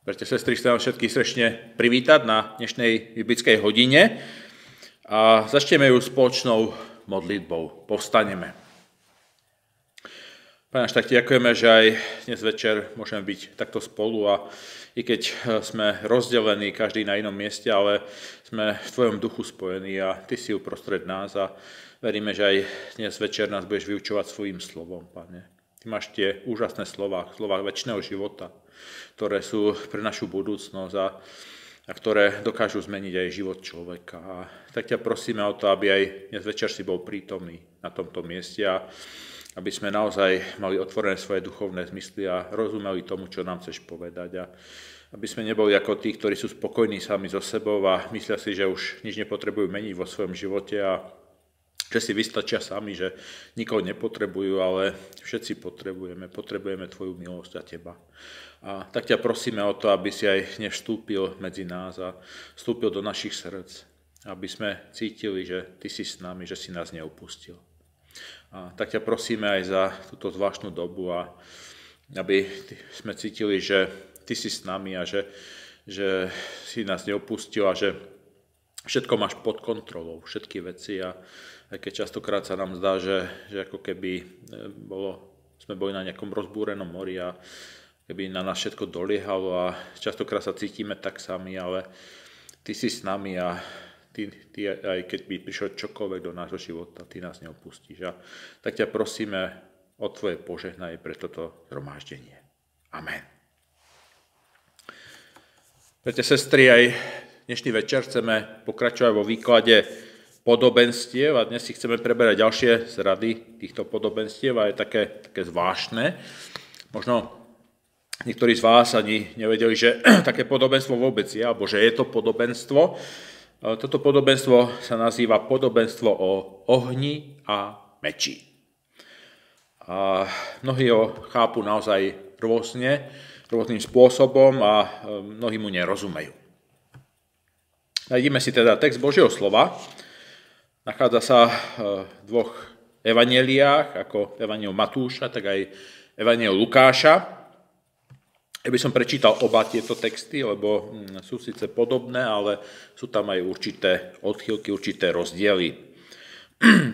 Bratia, sestry, chcem vám všetkých srdečne privítať na dnešnej biblickej hodine a začneme ju spoločnou modlitbou. Povstaneme. Pane, tak ďakujeme, že aj dnes večer môžeme byť takto spolu a i keď sme rozdelení každý na inom mieste, ale sme v Tvojom duchu spojení a Ty si uprostred nás a veríme, že aj dnes večer nás budeš vyučovať svojím slovom, Pane. Ty máš tie úžasné slova večného života, ktoré sú pre našu budúcnosť a ktoré dokážu zmeniť aj život človeka. A tak ťa prosíme o to, aby aj dnes večer si bol prítomný na tomto mieste a aby sme naozaj mali otvorené svoje duchovné zmysly a rozumeli tomu, čo nám chceš povedať. A aby sme neboli ako tí, ktorí sú spokojní sami so sebou a myslia si, že už nič nepotrebujú meniť vo svojom živote a že si vystačia sami, že nikoho nepotrebujú, ale všetci potrebujeme Tvoju milosť a Teba. A tak ťa prosíme o to, aby si aj nevstúpil medzi nás a vstúpil do našich srdc, aby sme cítili, že Ty si s nami, že si nás neopustil. A tak ťa prosíme aj za túto zvláštnu dobu a aby sme cítili, že Ty si s nami a že si nás neopustil a že všetko máš pod kontrolou, všetky veci a aj keď častokrát sa nám zdá, že ako keby sme boli na nejakom rozbúrenom mori a keby na nás všetko doliehalo a častokrát sa cítime tak sami, ale Ty si s nami a ty aj keď by prišiel čokoľvek do nášho života, Ty nás neopustíš. A tak ťa prosíme o Tvoje požehnanie pre toto zhromaždenie. Amen. Viete, sestry, aj dnešný večer chceme pokračovať vo výklade podobenstiev a dnes si chceme preberať ďalšie z rady týchto podobenstiev a je také zvláštne. Možno niektorí z vás ani nevedeli, že také podobenstvo vôbec je, alebo že je to podobenstvo. Toto podobenstvo sa nazýva podobenstvo o ohni a meči. A mnohí ho chápu naozaj rôznym spôsobom a mnohí mu nerozumejú. Nájdeme si teda text Božieho slova. Nachádza sa v dvoch evanjeliách, ako evanjel Matúša, tak aj evanjel Lukáša. Ja by som prečítal oba tieto texty, lebo sú síce podobné, ale sú tam aj určité odchýlky, určité rozdiely.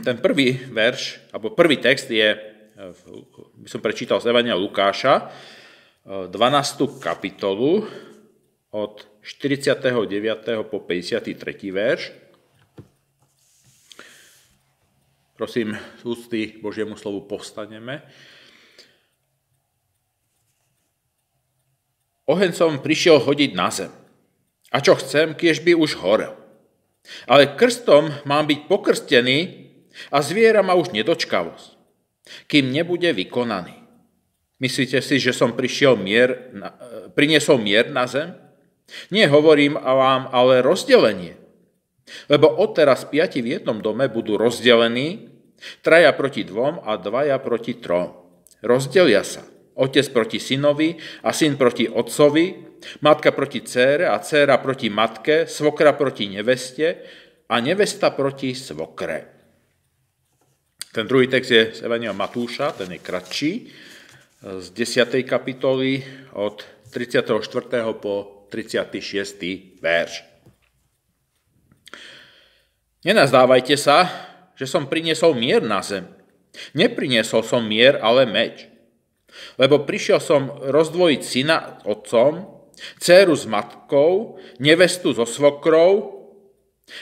Ten prvý verš, alebo prvý text by som prečítal z evanjela Lukáša, 12. kapitolu od 49. po 53. verš. Prosím, z úcty Božiemu slovu povstaneme. Oheň som prišiel hodiť na zem. A čo chcem, kiež by už horel. Ale krstom mám byť pokrstený a zviera ma už nedočkavosť, kým nebude vykonaný. Myslíte si, že som priniesol mier na zem? Nie hovorím vám, ale rozdelenie. Lebo odteraz 5 v jednom dome budú rozdelení, 3 proti 2 a 2 proti 3. Rozdelia sa. Otec proti synovi a syn proti otcovi, matka proti dcére a dcéra proti matke, svokra proti neveste a nevesta proti svokre. Ten druhý text je z evanjelia Matúša, ten je kratší, z 10. kapitoly od 34. po 36. verš. Nenazdávajte sa, že som priniesol mier na zem. Nepriniesol som mier, ale meč. Lebo prišiel som rozdvojiť syna otcom, dcéru s matkou, nevestu so svokrou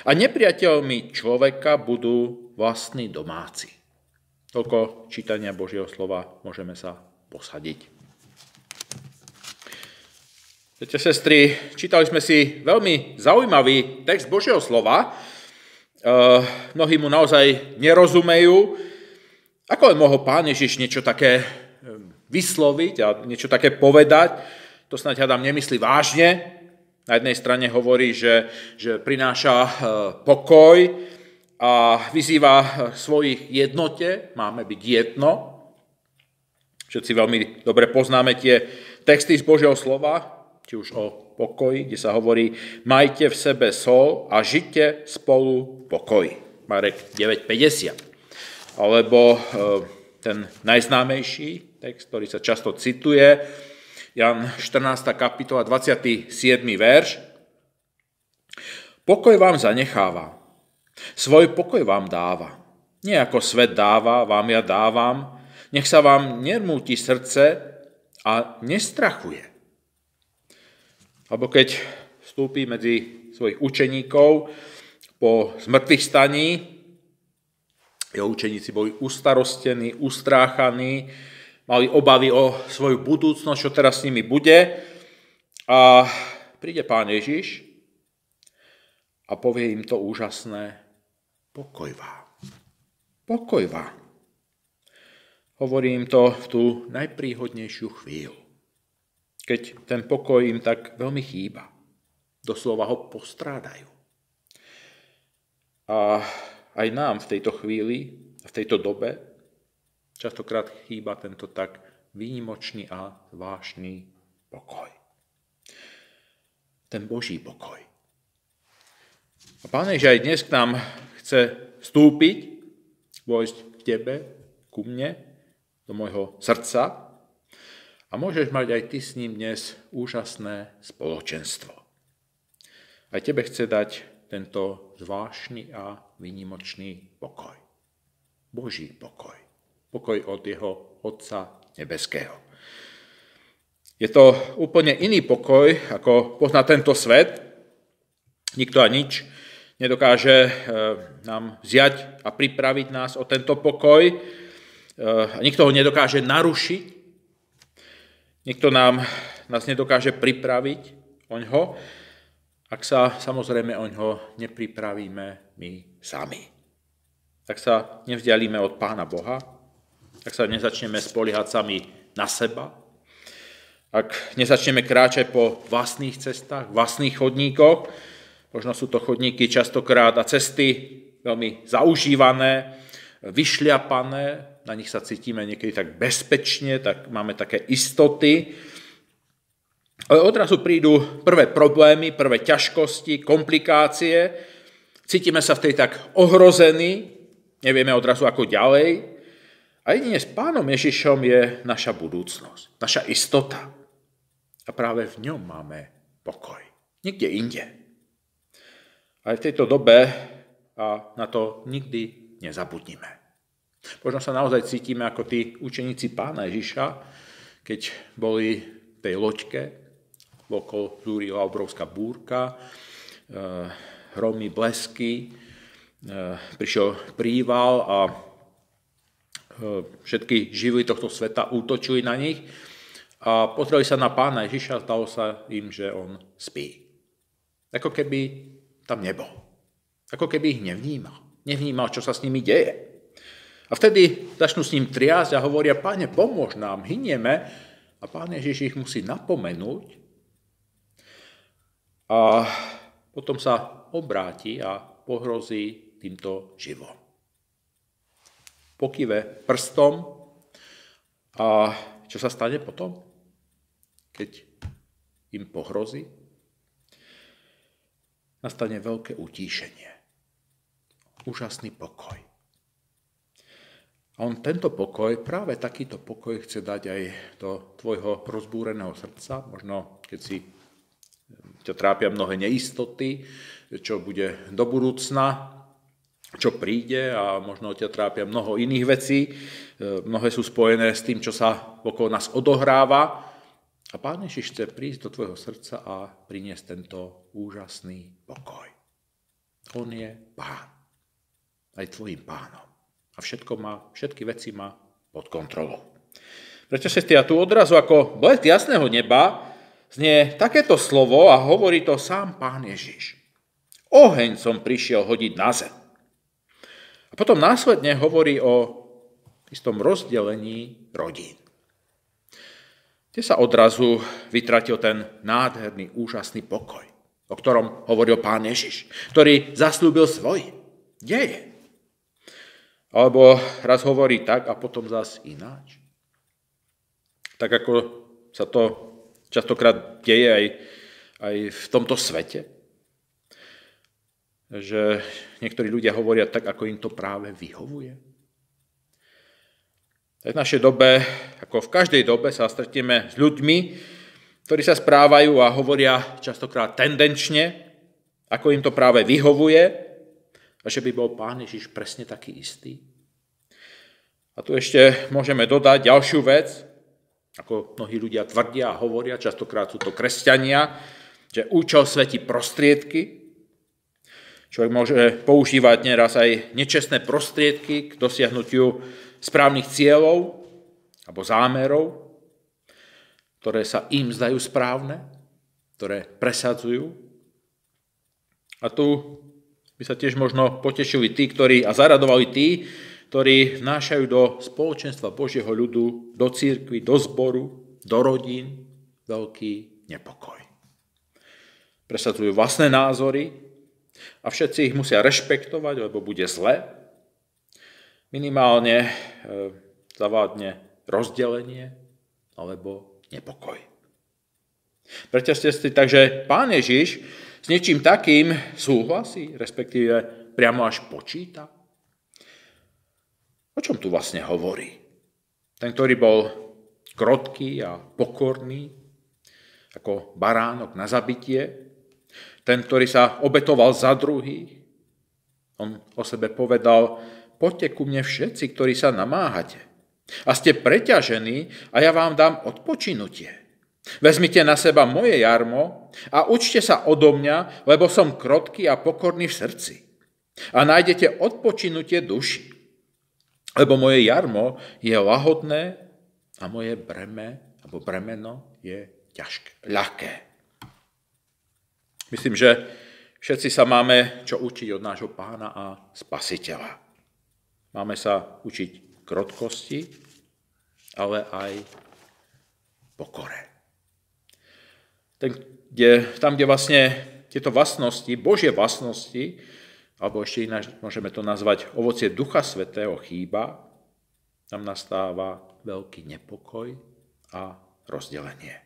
a nepriateľmi človeka budú vlastní domáci. Toľko čítania Božieho slova, môžeme sa posadiť. Viete, sestry, čítali sme si veľmi zaujímavý text Božieho slova. Mnohí mu naozaj nerozumejú. Ako len mohol Pán Ježiš niečo také vysloviť a niečo také povedať, to snáď hádam nemyslí vážne. Na jednej strane hovorí, že prináša pokoj a vyzýva svojich jednote, máme byť jedno. Všetci veľmi dobre poznáme tie texty z Božieho slova, či už o pokoji, kde sa hovorí, majte v sebe sol a žite spolu v pokoji. Marek 9.50. Alebo ten najznámejší text, ktorý sa často cituje, Jan 14. kapitola, 27. verš. Pokoj vám zanechávam, svoj pokoj vám dáva. Nie ako svet dáva, vám ja dávam. Nech sa vám nermúti srdce a nestrachuje. Alebo keď vstúpi medzi svojich učeníkov po zmrtvých staní, jeho učeníci boli ustarostení, ustráchaní, mali obavy o svoju budúcnosť, čo teraz s nimi bude. A príde Pán Ježiš a povie im to úžasné: pokoj vám. Pokoj vám. Hovorí im to v tú najpríhodnejšiu chvíľu, keď ten pokoj im tak veľmi chýba. Doslova ho postrádajú. A aj nám v tejto chvíli, v tejto dobe, častokrát chýba tento tak výnimočný a zvláštny pokoj. Ten Boží pokoj. A Pán Ježiš aj dnes k nám chce vstúpiť, vojsť k tebe, ku mne, do môjho srdca a môžeš mať aj ty s ním dnes úžasné spoločenstvo. Aj tebe chce dať tento zvláštny a výnimočný pokoj. Boží pokoj. Pokoj od jeho Otca nebeského. Je to úplne iný pokoj, ako pozná tento svet. Nikto a nič nedokáže nám vziať a pripraviť nás o tento pokoj. Nikto ho nedokáže narušiť. Nikto nás nedokáže pripraviť oňho, ak sa samozrejme oňho nepripravíme my sami. Tak sa nevzdialíme od Pána Boha, ak sa nezačneme spoliehať sami na seba, ak nezačneme kráčať po vlastných cestách, vlastných chodníkoch, možno sú to chodníky častokrát a cesty veľmi zaužívané, vyšľapané, na nich sa cítime niekedy tak bezpečne, tak máme také istoty. Ale odrazu prídu prvé problémy, prvé ťažkosti, komplikácie, cítime sa v tej tak ohrození, nevieme odrazu ako ďalej. A jedine s Pánom Ježišom je naša budúcnosť, naša istota. A práve v ňom máme pokoj. Nikde inde. Aj v tejto dobe a na to nikdy nezabudnime. Možno sa naozaj cítime ako tí učeníci Pána Ježiša, keď boli v tej loďke, okolo zúrila obrovská búrka, hromy, blesky, prišiel príval a všetky živly tohto sveta útočili na nich a pozreli sa na Pána Ježiša a zdalo sa im, že on spí. Ako keby tam nebol. Ako keby ich nevnímal. Nevnímal, čo sa s nimi deje. A vtedy začnú s ním triasť a hovoria: Páne, pomôž nám, hynieme. A Pán Ježiš ich musí napomenúť. A potom sa obráti a pohrozí týmto živom. Pokyve prstom a čo sa stane potom, keď im pohrozí? Nastane veľké utíšenie. Úžasný pokoj. A on tento pokoj, práve takýto pokoj chce dať aj do tvojho rozbúreného srdca, možno keď si ťa trápia mnohé neistoty, čo bude do budúcna, čo príde a možno ťa trápia mnoho iných vecí. Mnohé sú spojené s tým, čo sa okolo nás odohráva. A Pán Ježiš chce prísť do tvojho srdca a priniesť tento úžasný pokoj. On je Pán. Aj tvojím Pánom. A všetky veci má pod kontrolou. Prečo sestri, a tu odrazu ako blesk jasného neba znie takéto slovo a hovorí to sám Pán Ježiš. Oheň som prišiel hodiť na zem. A potom následne hovorí o istom rozdelení rodín. Kde sa odrazu vytratil ten nádherný, úžasný pokoj, o ktorom hovoril Pán Ježiš, ktorý zaslúbil svoj. Kde je? Alebo raz hovorí tak a potom zas ináč. Tak ako sa to častokrát deje aj v tomto svete. Že niektorí ľudia hovoria tak, ako im to práve vyhovuje. V našej dobe, ako v každej dobe, sa stretneme s ľuďmi, ktorí sa správajú a hovoria častokrát tendenčne, ako im to práve vyhovuje, a že by bol Pán Ježiš presne taký istý. A tu ešte môžeme dodať ďalšiu vec, ako mnohí ľudia tvrdia a hovoria, častokrát sú to kresťania, že účel svätí prostriedky. Človek môže používať neraz aj nečestné prostriedky k dosiahnutiu správnych cieľov alebo zámerov, ktoré sa im zdajú správne, ktoré presadzujú. A tu by sa tiež možno potešili tí, a zaradovali tí, ktorí vnášajú do spoločenstva Božieho ľudu, do cirkvi, do zboru, do rodín veľký nepokoj. Presadzujú vlastné názory a všetci ich musia rešpektovať, lebo bude zle. Minimálne zavádne rozdelenie alebo nepokoj. Preťažte si, takže Pán Ježiš s niečím takým súhlasí, respektíve priamo až počíta. O čom tu vlastne hovorí? Ten, ktorý bol krotký a pokorný, ako baránok na zabitie, ten, ktorý sa obetoval za druhých, on o sebe povedal: poďte ku mne všetci, ktorí sa namáhate a ste preťažení, a ja vám dám odpočinutie. Vezmite na seba moje jarmo a učte sa odo mňa, lebo som krotký a pokorný v srdci. A nájdete odpočinutie duši. Lebo moje jarmo je lahodné a moje bremeno je ľahké. Myslím, že všetci sa máme čo učiť od nášho Pána a Spasiteľa. Máme sa učiť krotkosti, ale aj pokore. Tam, kde vlastne tieto vlastnosti, Božie vlastnosti, alebo ešte ináč môžeme to nazvať ovocie Ducha Svätého, chýba, tam nastáva veľký nepokoj a rozdelenie.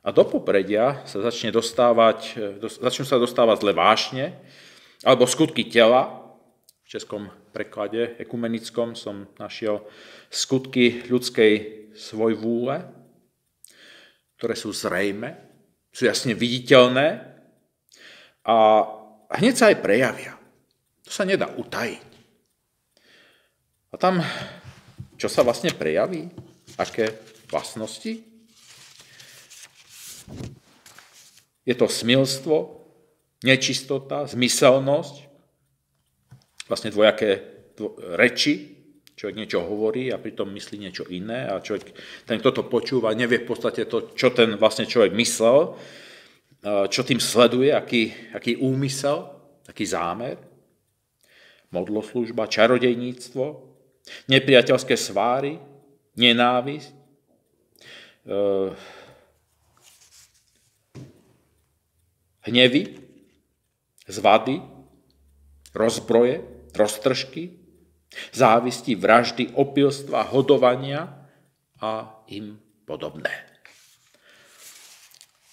A do popredia sa začnú sa dostávať zlé vášne, alebo skutky tela. V českom preklade ekumenickom som našiel skutky ľudskej svojvôle, ktoré sú zrejme, sú jasne viditeľné a hneď sa aj prejavia. To sa nedá utajiť. A tam, čo sa vlastne prejaví? Aké vlastnosti? Je to smilstvo, nečistota, zmyselnosť, vlastne dvojaké reči. Človek niečo hovorí a pritom myslí niečo iné a ten, kto to počúva, nevie v podstate to, čo ten vlastne človek myslel, čo tým sleduje, aký úmysel, aký zámer. Modloslužba, čarodejníctvo, nepriateľské sváry, nenávisť, hnevy, zvady, rozbroje, roztržky, závisti, vraždy, opilstva, hodovania a im podobné.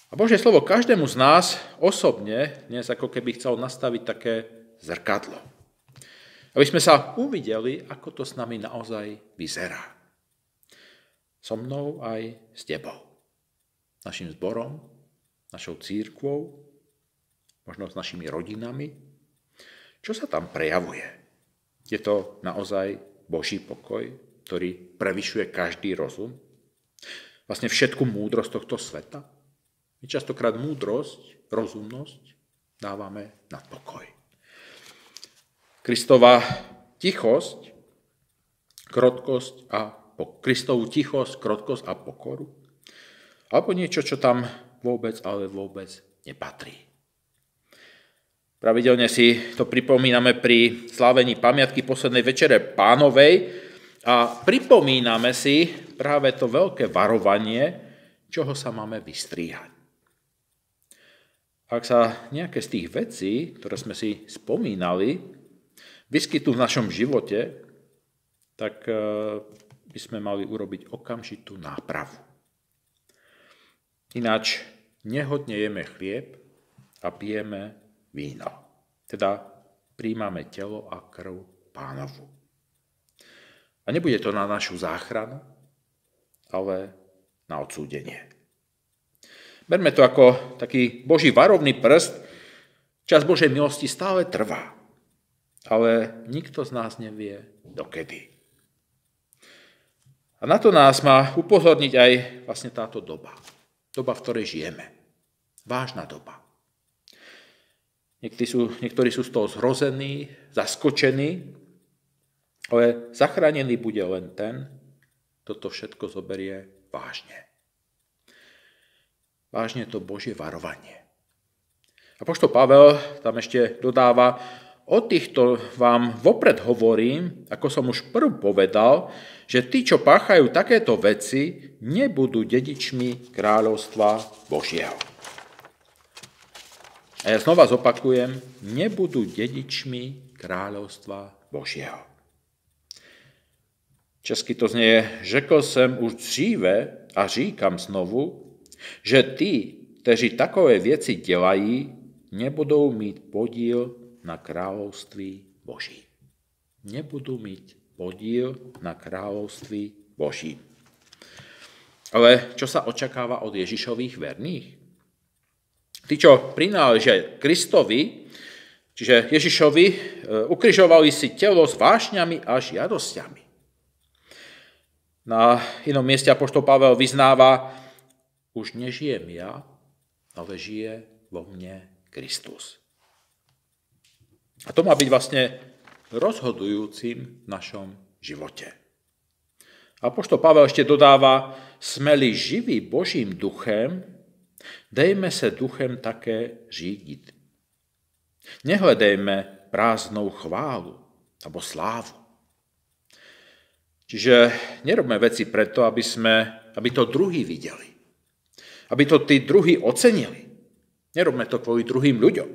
A Božie slovo každému z nás osobne dnes ako keby chcel nastaviť také zrkadlo. Aby sme sa uvideli, ako to s nami naozaj vyzerá. So mnou aj s tebou. Našim zborom, našou cirkvou, možno s našimi rodinami. Čo sa tam prejavuje? Je to naozaj Boží pokoj, ktorý prevyšuje každý rozum? Vlastne všetku múdrosť tohto sveta? My častokrát múdrosť, rozumnosť dávame na pokoj. Kristova tichosť, Kristovú tichosť, krotkosť a pokoru. Alebo niečo, čo tam vôbec nepatrí. Pravidelne si to pripomíname pri slávení pamiatky poslednej večere Pánovej a pripomíname si práve to veľké varovanie, čoho sa máme vystríhať. Ak sa nejaké z tých vecí, ktoré sme si spomínali, vyskytnú v našom živote, tak by sme mali urobiť okamžitú nápravu. Ináč nehodne jeme chlieb a pijeme víno. Teda príjmame telo a krv Pánovu. A nebude to na našu záchranu, ale na odsúdenie. Berme to ako taký Boží varovný prst. Čas Božej milosti stále trvá, ale nikto z nás nevie, dokedy. A na to nás má upozorniť aj vlastne táto doba. Doba, v ktorej žijeme. Vážna doba. Niektorí sú z toho zrození, zaskočení, ale zachránený bude len ten, kto to všetko zoberie vážne. Vážne to Božie varovanie. Apoštol Pavel tam ešte dodáva, o týchto vám vopred hovorím, ako som už prv povedal, že tí, čo páchajú takéto veci, nebudú dedičmi kráľovstva Božieho. A ja znova zopakujem, nebudú dedičmi kráľovstva Božieho. Česky to znie, řekl jsem už dříve a říkám znovu, že tí, kteří takové věci dělají, nebudou mít podíl na kráľovství Boží. Nebudú mít podíl na kráľovství Boží. Ale čo sa očakáva od Ježišových verných? Tí, čo prináležia Kristovi, čiže Ježišovi, ukrižovali si telo s vášňami a žiadosťami. Na inom mieste apoštol Pavel vyznáva, už nežijem ja, ale žije vo mne Kristus. A to má byť vlastne rozhodujúcim v našom živote. Apoštol Pavel ešte dodáva, sme-li živí Božím duchem, dejme se duchem také řídiť. Nehledejme prázdnou chválu alebo slávu. Čiže nerobme veci preto, aby to druhí videli. Aby to tí druhí ocenili. Nerobme to kvôli druhým ľuďom.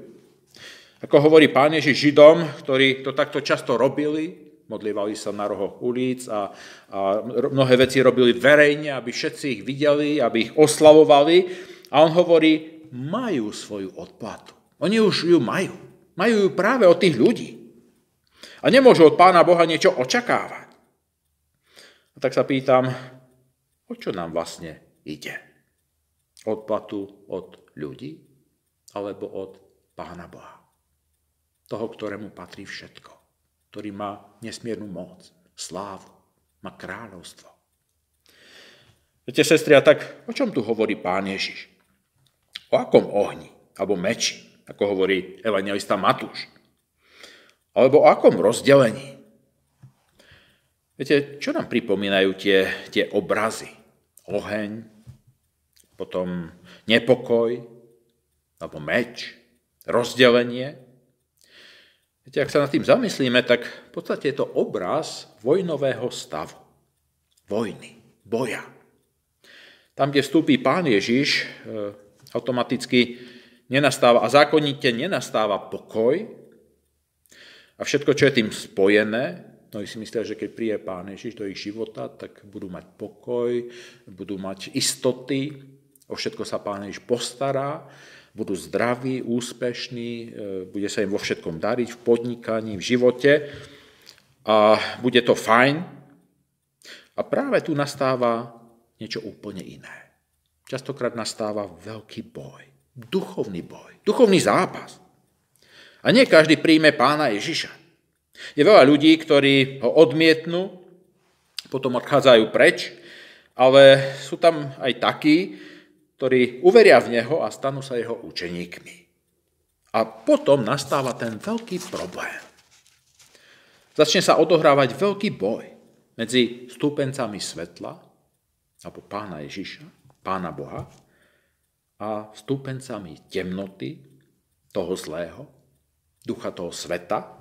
Ako hovorí Pán Ježiš Židom, ktorí to takto často robili, modlívali sa na rohoch ulic a mnohé veci robili verejne, aby všetci ich videli, aby ich oslavovali. A on hovorí, majú svoju odplatu. Oni už ju majú. Majú ju práve od tých ľudí. A nemôžu od Pána Boha niečo očakávať. A tak sa pýtam, o čo nám vlastne ide? Odplatu od ľudí alebo od Pána Boha? Toho, ktorému patrí všetko. Ktorý má nesmiernu moc, slávu, má kráľovstvo. Viete, sestri, a tak o čom tu hovorí Pán Ježiš? O akom ohni, alebo meči, ako hovorí evanjelista Matúš? Alebo o akom rozdelení? Viete, čo nám pripomínajú tie obrazy? Oheň, potom nepokoj, alebo meč, rozdelenie. Viete, ak sa nad tým zamyslíme, tak v podstate je to obraz vojnového stavu. Vojny, boja. Tam, kde vstúpí Pán Ježiš, automaticky nenastáva a zákonite nenastáva pokoj a všetko, čo je tým spojené, no si myslia, že keď príde Pán Ježiš do ich života, tak budú mať pokoj, budú mať istoty, o všetko sa Pán Ježiš postará, budú zdraví, úspešní, bude sa im vo všetkom dariť, v podnikaní, v živote a bude to fajn. A práve tu nastáva niečo úplne iné. Častokrát nastáva veľký boj, duchovný zápas. A nie každý príjme Pána Ježiša. Je veľa ľudí, ktorí ho odmietnú, potom odchádzajú preč, ale sú tam aj takí, ktorí uveria v neho a stanú sa jeho učeníkmi. A potom nastáva ten veľký problém. Začne sa odohrávať veľký boj medzi stúpencami svetla, alebo Pána Ježiša, Pána Boha, a stúpencami temnoty, toho zlého, ducha toho sveta,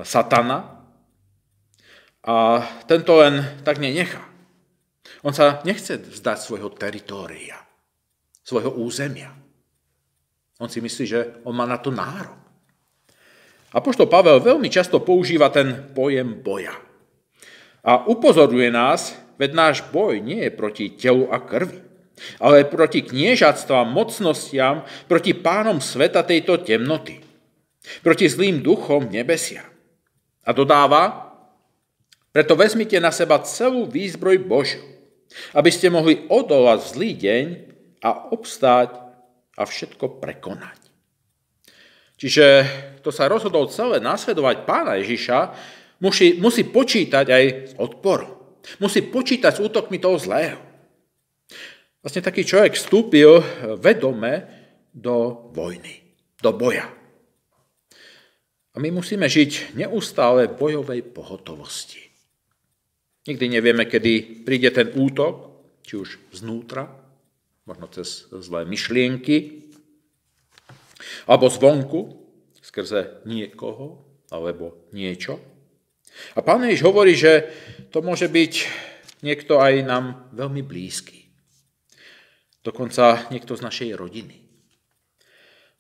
Satana. A tento len tak nenechá. On sa nechce vzdať svojho teritória, svojho územia. On si myslí, že on má na to nárok. Apoštol Pavel veľmi často používa ten pojem boja. A upozorňuje nás, veď náš boj nie je proti telu a krvi, ale proti kniežatstvám, mocnostiam, proti pánom sveta tejto temnoty, proti zlým duchom nebesia. A dodáva, preto vezmite na seba celú výzbroj Božiu, aby ste mohli odolať v zlý deň a obstáť a všetko prekonať. Čiže kto sa rozhodol celé nasledovať Pána Ježiša, musí počítať aj s odporom. Musí počítať s útokmi toho zlého. Vlastne taký človek vstúpil vedome do vojny, do boja. A my musíme žiť neustále v bojovej pohotovosti. Nikdy nevieme, kedy príde ten útok, či už znútra, možno cez zlé myšlienky, alebo zvonku, skrze niekoho, alebo niečo. A Pán Ježiš hovorí, že to môže byť niekto aj nám veľmi blízky. Dokonca niekto z našej rodiny.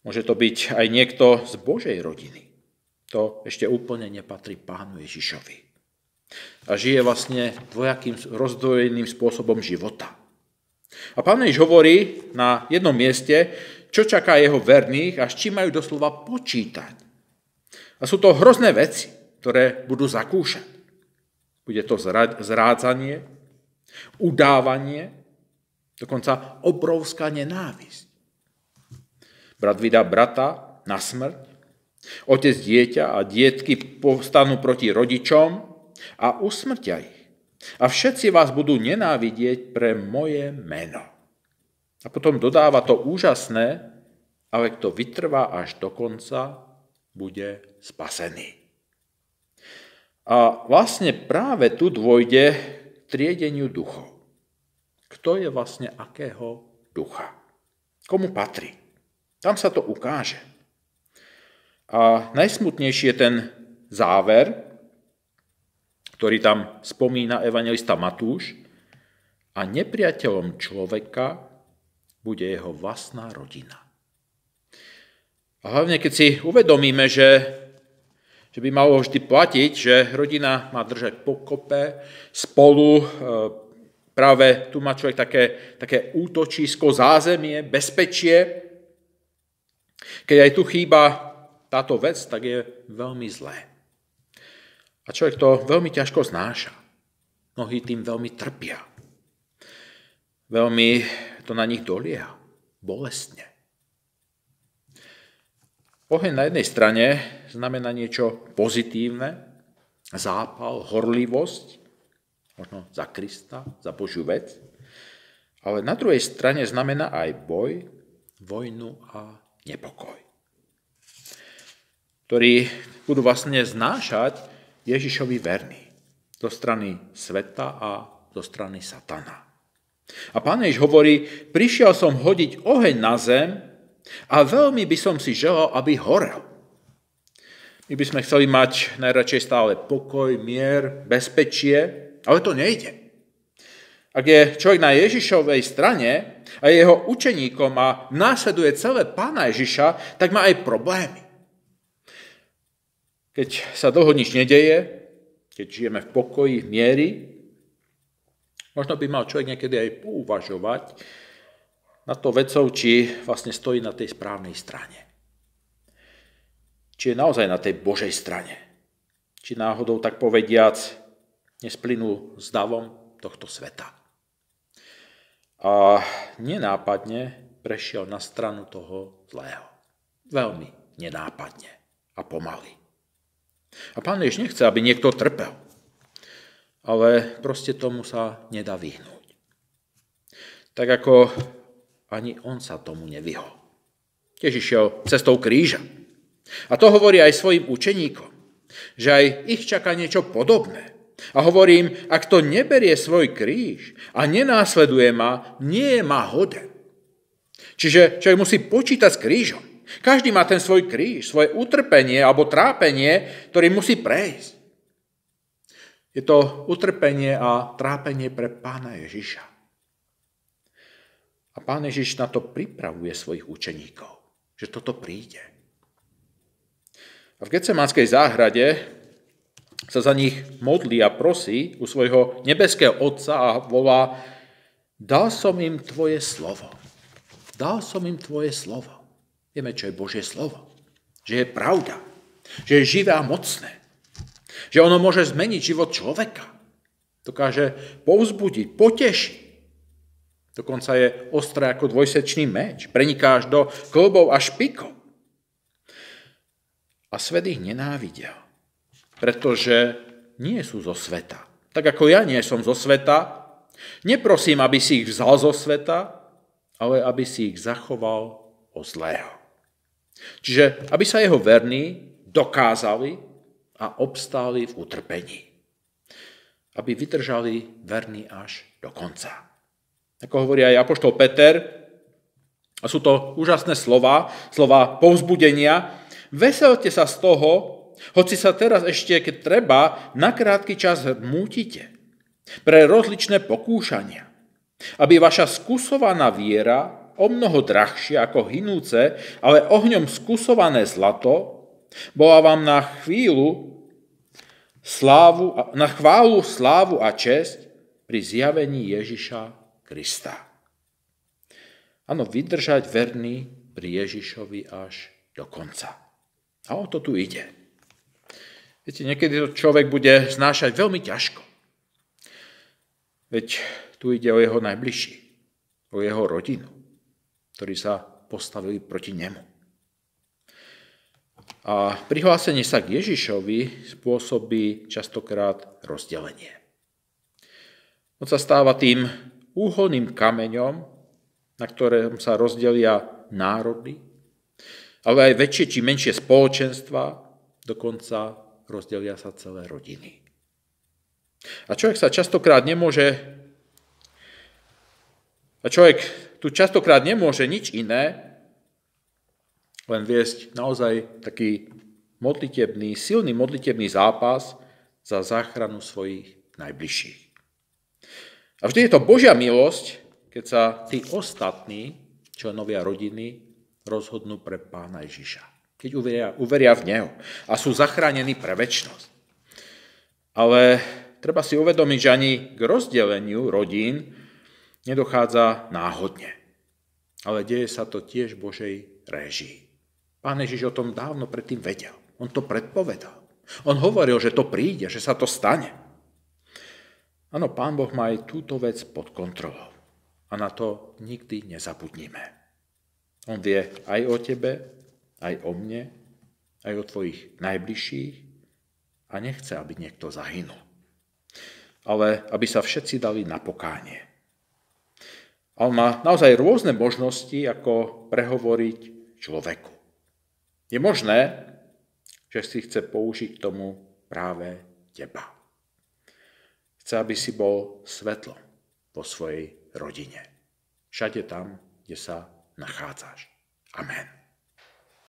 Môže to byť aj niekto z Božej rodiny. To ešte úplne nepatrí Pánu Ježišovi. A žije vlastne dvojakým rozdvojeným spôsobom života. A Pán Ježiš hovorí na jednom mieste, čo čaká jeho verných a s čím majú doslova počítať. A sú to hrozné veci, ktoré budú zakúšať. Bude to zrádzanie, udávanie, dokonca obrovská nenávisť. Brat vydá brata na smrť, otec dieťa a dietky povstanú proti rodičom a usmrtia ich. A všetci vás budú nenávidieť pre moje meno. A potom dodáva to úžasné, ale kto vytrvá až do konca, bude spasený. A vlastne práve tu dôjde k triedeniu duchov. Kto je vlastne akého ducha? Komu patrí? Tam sa to ukáže. A najsmutnejší je ten záver, ktorý tam spomína evanjelista Matúš. A nepriateľom človeka bude jeho vlastná rodina. A hlavne, keď si uvedomíme, že by malo vždy platiť, že rodina má držať pokope, spolu, práve tu má človek také útočisko, zázemie, bezpečie. Keď aj tu chýba táto vec, tak je veľmi zlé. A človek to veľmi ťažko znáša. Mnohí tým veľmi trpia. Veľmi to na nich dolieha, bolestne. Oheň na jednej strane znamená niečo pozitívne, zápal, horlivosť, možno za Krista, za Božiu vec, ale na druhej strane znamená aj boj, vojnu a nepokoj, ktorí budú vlastne znášať Ježišovi verní zo strany sveta a zo strany satana. A Pán Ježiš hovorí, prišiel som hodiť oheň na zem a veľmi by som si želal, aby horel. My by sme chceli mať najradšej stále pokoj, mier, bezpečie, ale to nejde. Ak je človek na Ježišovej strane a je jeho učeníkom a následuje celé Pána Ježiša, tak má aj problémy. Keď sa dlho nič nedeje, keď žijeme v pokoji, v miery, možno by mal človek niekedy aj pouvažovať na to vecou, či vlastne stojí na tej správnej strane. Či je naozaj na tej Božej strane. Či náhodou, tak povediac, nesplynul s davom tohto sveta. A nenápadne prešiel na stranu toho zlého. Veľmi nenápadne a pomaly. A Pán Ježiš nechce, aby niekto trpel. Ale proste tomu sa nedá vyhnúť. Tak ako ani on sa tomu nevyhol. Tiež išiel cestou kríža. A to hovorí aj svojim učeníkom, že aj ich čaká niečo podobné. A hovorím, ak to neberie svoj kríž a nenásleduje ma, nie je ma hoden. Čiže človek musí počítať s krížom. Každý má ten svoj kríž, svoje utrpenie alebo trápenie, ktorý musí prejsť. Je to utrpenie a trápenie pre Pána Ježiša. A Pán Ježiš na to pripravuje svojich učeníkov, že toto príde. A v Getsemanskej záhrade sa za nich modlí a prosí u svojho nebeského Otca a volá: dal som im tvoje slovo. Dal som im tvoje slovo. Vieme, čo je Božie slovo. Že je pravda. Že je živé a mocné. Že ono môže zmeniť život človeka. Dokáže povzbudiť, potešiť. Dokonca je ostré ako dvojsečný meč. Preniká až do klbov a špikov. A svet ich nenávidel, pretože nie sú zo sveta. Tak ako ja nie som zo sveta, neprosím, aby si ich vzal zo sveta, ale aby si ich zachoval od zlého. Čiže aby sa jeho verní dokázali a obstáli v utrpení. Aby vydržali verní až do konca. Ako hovorí aj apoštol Peter, a sú to úžasné slova povzbudenia, veselte sa z toho, hoci sa teraz ešte, keď treba, na krátky čas mútite pre rozličné pokúšania, aby vaša skúsovaná viera, o mnoho drahšia ako hynúce, ale ohňom skúsované zlato, bola vám na chválu, slávu a česť pri zjavení Ježiša Krista. Áno, vydržať verný pri Ježišovi až do konca. A o to tu ide. Viete, niekedy to človek bude znášať veľmi ťažko. Veď tu ide o jeho najbližší, o jeho rodinu, ktorí sa postavili proti nemu. A prihlásenie sa k Ježišovi spôsobí častokrát rozdelenie. On sa stáva tým úholným kameňom, na ktorom sa rozdelia národy, ale aj väčšie či menšie spoločenstva, dokonca rozdelia sa celé rodiny. A človek tu častokrát nemôže nič iné, len viesť naozaj taký silný modlitebný zápas za záchranu svojich najbližších. A vždy je to Božia milosť, keď sa tí ostatní členovia rodiny rozhodnú pre Pána Ježiša. Keď uveria v Neho a sú zachránení pre večnosť. Ale treba si uvedomiť, že ani k rozdeleniu rodín nedochádza náhodne. Ale deje sa to tiež v Božej réžii. Pán Ježiš o tom dávno predtým vedel. On to predpovedal. On hovoril, že to príde, že sa to stane. Áno, Pán Boh má aj túto vec pod kontrolou. A na to nikdy nezabudnime. On vie aj o tebe, aj o mne, aj o tvojich najbližších a nechce, aby niekto zahynul. Ale aby sa všetci dali na pokánie. A on má naozaj rôzne možnosti, ako prehovoriť človeku. Je možné, že si chce použiť k tomu práve teba. Chce, aby si bol svetlom vo svojej rodine. Všade tam, kde sa nachádzaš. Amen.